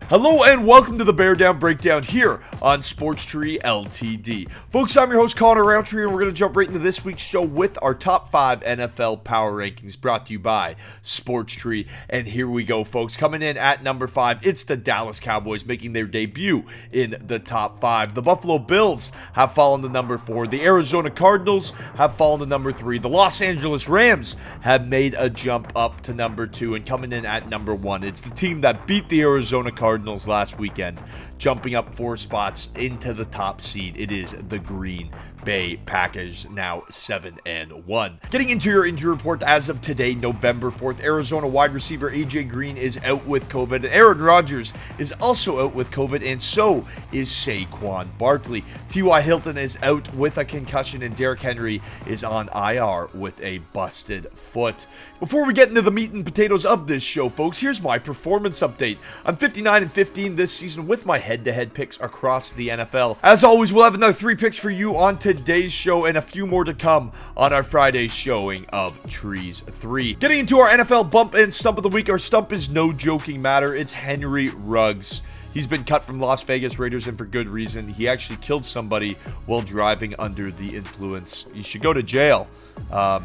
Hello and welcome to the Bear Down Breakdown here on Sports Tree LTD. Folks, I'm your host Conner Rowntree, and we're going to jump right into this week's show with our top 5 NFL power rankings brought to you by Sports Tree. And here we go, folks. Coming in at number 5, it's the Dallas Cowboys making their debut in the top 5. The Buffalo Bills have fallen to number 4. The Arizona Cardinals have fallen to number 3. The Los Angeles Rams have made a jump up to number 2. And coming in at number 1, it's the team that beat the Arizona Cardinals last weekend, jumping up 4 spots into the top seed. It is the Green Bay Packers, now 7-1. Getting into your injury report as of today, November 4th, Arizona wide receiver AJ Green is out with COVID. Aaron Rodgers is also out with COVID, and so is Saquon Barkley. T.Y. Hilton is out with a concussion, and Derrick Henry is on IR with a busted foot. Before we get into the meat and potatoes of this show, folks, here's my performance update. I'm 59-15 this season with my head-to-head picks across the NFL. As always, we'll have another 3 picks for you on today's show and a few more to come on our Friday showing of Trees 3. Getting into our NFL bump and stump of the week, our stump is no joking matter. It's Henry Ruggs. He's been cut from Las Vegas Raiders, and for good reason. He actually killed somebody while driving under the influence. You should go to jail.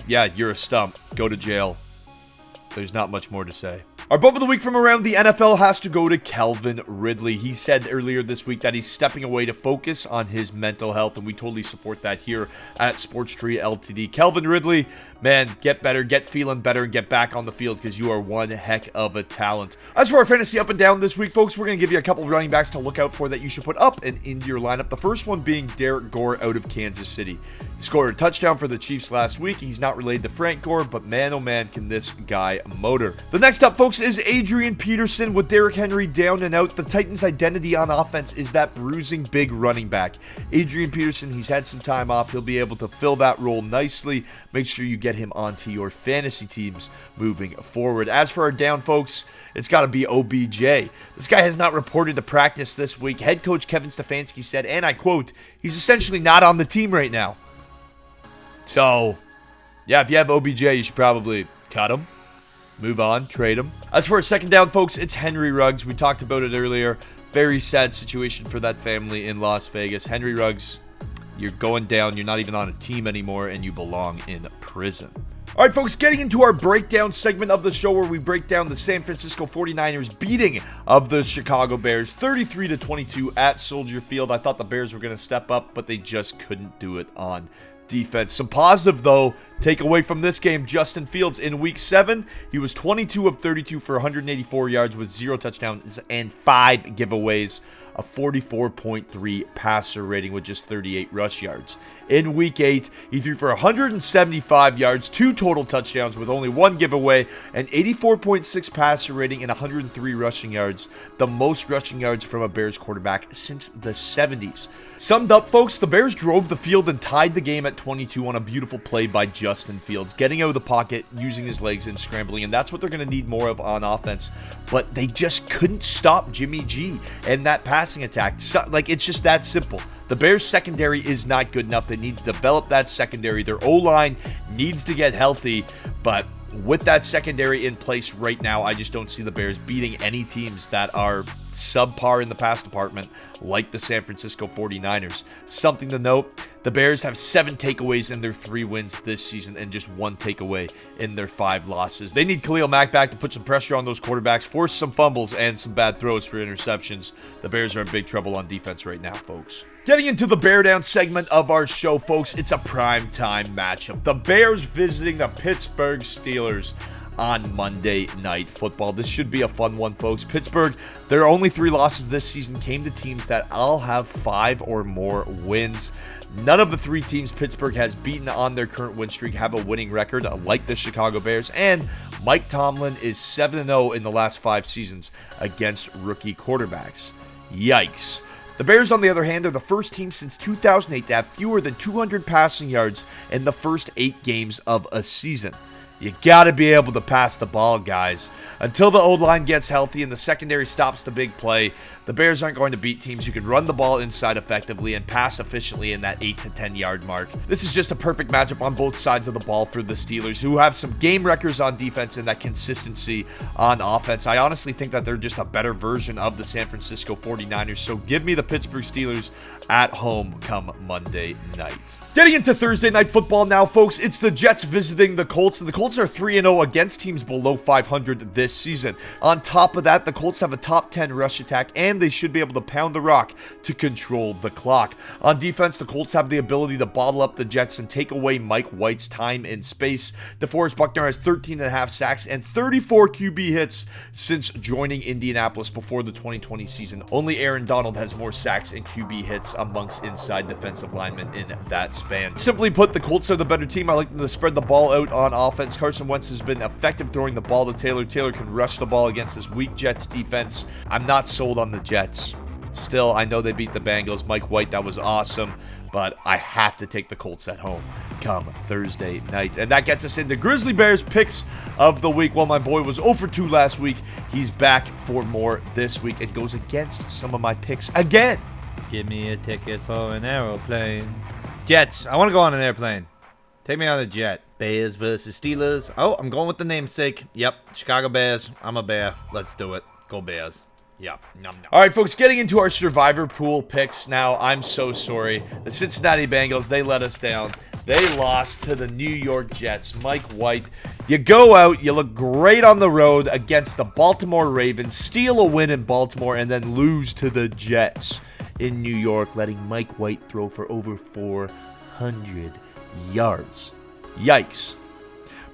Yeah, you're a stump. Go to jail. There's not much more to say. Our bump of the week from around the NFL has to go to Calvin Ridley. He said earlier this week that he's stepping away to focus on his mental health, and we totally support that here at Sports Tree LTD. Calvin Ridley, man, get better, get feeling better, and get back on the field because you are one heck of a talent. As for our fantasy up and down this week, folks, we're going to give you a couple of running backs to look out for that you should put up and into your lineup. The first one being Derek Gore out of Kansas City. He scored a touchdown for the Chiefs last week. He's not related to Frank Gore, but man, oh man, can this guy motor. The next up, folks, is Adrian Peterson. With Derrick Henry down and out, the Titans' identity on offense is that bruising big running back. Adrian Peterson, he's had some time off. He'll be able to fill that role nicely. Make sure you get him onto your fantasy teams moving forward. As for our down, folks, it's got to be OBJ. This guy has not reported to practice this week. Head coach Kevin Stefanski said, and I quote, he's essentially not on the team right now. So, yeah, if you have OBJ, you should probably cut him. Move on, trade him. As for a second down, folks, it's Henry Ruggs. We talked about it earlier. Very sad situation for that family in Las Vegas. Henry Ruggs, you're going down. You're not even on a team anymore, and you belong in prison. All right, folks, getting into our breakdown segment of the show where we break down the San Francisco 49ers beating of the Chicago Bears 33-22 at Soldier Field. I thought the Bears were going to step up, but they just couldn't do it on defense. Some positive, though, takeaway from this game, Justin Fields in Week 7, he was 22 of 32 for 184 yards with 0 touchdowns and 5 giveaways, a 44.3 passer rating with just 38 rush yards. In Week 8, he threw for 175 yards, 2 total touchdowns with only 1 giveaway, an 84.6 passer rating and 103 rushing yards, the most rushing yards from a Bears quarterback since the 70s. Summed up, folks, the Bears drove the field and tied the game at 22 on a beautiful play by Justin Fields, getting out of the pocket, using his legs and scrambling, and that's what they're going to need more of on offense. But they just couldn't stop Jimmy G and that passing attack. So, it's just that simple. The Bears' secondary is not good enough. They need to develop that secondary. Their O-line needs to get healthy, but with that secondary in place right now, I just don't see the Bears beating any teams that are subpar in the pass department like the San Francisco 49ers. Something to note, the Bears have 7 takeaways in their 3 wins this season and just 1 takeaway in their 5 losses. They need Khalil Mack back to put some pressure on those quarterbacks, force some fumbles and some bad throws for interceptions. The Bears are in big trouble on defense right now, folks. Getting into the Bear Down segment of our show, folks, it's a primetime matchup. The Bears visiting the Pittsburgh Steelers on Monday Night Football. This should be a fun one, folks. Pittsburgh, their only 3 losses this season came to teams that all have 5 or more wins. None of the 3 teams Pittsburgh has beaten on their current win streak have a winning record like the Chicago Bears, and Mike Tomlin is 7-0 in the last 5 seasons against rookie quarterbacks. Yikes. The Bears, on the other hand, are the first team since 2008 to have fewer than 200 passing yards in the first 8 games of a season. You got to be able to pass the ball, guys. Until the O-line gets healthy and the secondary stops the big play, the Bears aren't going to beat teams who can run the ball inside effectively and pass efficiently in that 8 to 10 yard mark. This is just a perfect matchup on both sides of the ball for the Steelers, who have some game records on defense and that consistency on offense. I honestly think that they're just a better version of the San Francisco 49ers, so give me the Pittsburgh Steelers at home come Monday night. Getting into Thursday Night Football now, folks, it's the Jets visiting the Colts, and the Colts are 3-0 against teams below 500 this season. On top of that, the Colts have a top 10 rush attack, and they should be able to pound the rock to control the clock. On defense, the Colts have the ability to bottle up the Jets and take away Mike White's time and space. DeForest Buckner has 13.5 sacks and 34 QB hits since joining Indianapolis before the 2020 season. Only Aaron Donald has more sacks and QB hits amongst inside defensive linemen in that span. Simply put, the Colts are the better team. I like them to spread the ball out on offense. Carson Wentz has been effective throwing the ball to Taylor. Taylor can rush the ball against this weak Jets defense. I'm not sold on the Jets. Still, I know they beat the Bengals. Mike White, that was awesome. But I have to take the Colts at home come Thursday night. And that gets us into Grizzly Bears picks of the week. While my boy was 0 for 2 last week, he's back for more this week. It goes against some of my picks again. Give me a ticket for an aeroplane. Jets. I want to go on an airplane. Take me on a jet. Bears versus Steelers. Oh, I'm going with the namesake. Yep. Chicago Bears. I'm a Bear. Let's do it. Go Bears. Yep. Nom, nom. All right, folks, getting into our survivor pool picks now. I'm so sorry. The Cincinnati Bengals, they let us down. They lost to the New York Jets. Mike White, you go out, you look great on the road against the Baltimore Ravens, steal a win in Baltimore, and then lose to the Jets in New York, letting Mike White throw for over 400 yards. Yikes.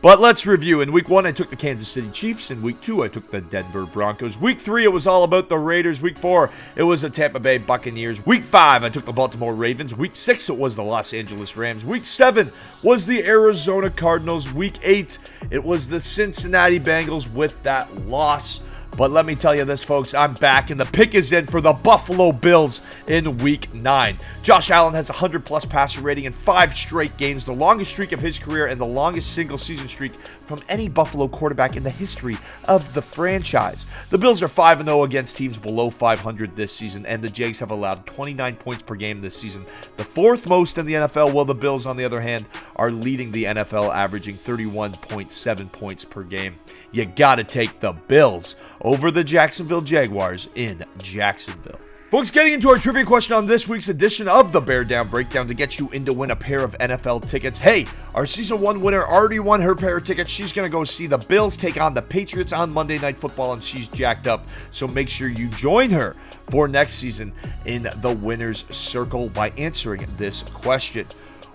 But let's review. In Week 1, I took the Kansas City Chiefs. In Week 2, I took the Denver Broncos. Week 3, it was all about the Raiders. Week 4, it was the Tampa Bay Buccaneers. Week 5, I took the Baltimore Ravens. Week 6, it was the Los Angeles Rams. Week 7 was the Arizona Cardinals. Week 8, it was the Cincinnati Bengals with that loss. But let me tell you this, folks, I'm back, and the pick is in for the Buffalo Bills in Week 9. Josh Allen has a 100-plus passer rating in 5 straight games, the longest streak of his career and the longest single-season streak from any Buffalo quarterback in the history of the franchise. The Bills are 5-0 against teams below 500 this season, and the Jags have allowed 29 points per game this season, the 4th most in the NFL, while the Bills, on the other hand, are leading the NFL, averaging 31.7 points per game. You gotta take the Bills over the Jacksonville Jaguars in Jacksonville. Folks, getting into our trivia question on this week's edition of the Bear Down Breakdown to get you in to win a pair of NFL tickets. Hey, our Season 1 winner already won her pair of tickets. She's going to go see the Bills take on the Patriots on Monday Night Football, and she's jacked up. So make sure you join her for next season in the winner's circle by answering this question.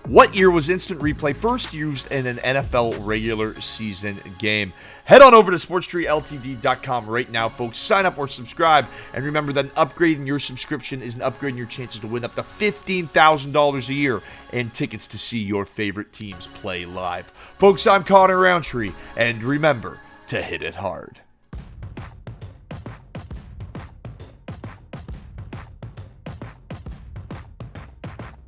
What year was instant replay first used in an NFL regular season game? Head on over to SportsTreeLTD.com right now, folks. Sign up or subscribe. And remember that upgrading your subscription is an upgrade in your chances to win up to $15,000 a year and tickets to see your favorite teams play live. Folks, I'm Conner Rowntree, and remember to hit it hard.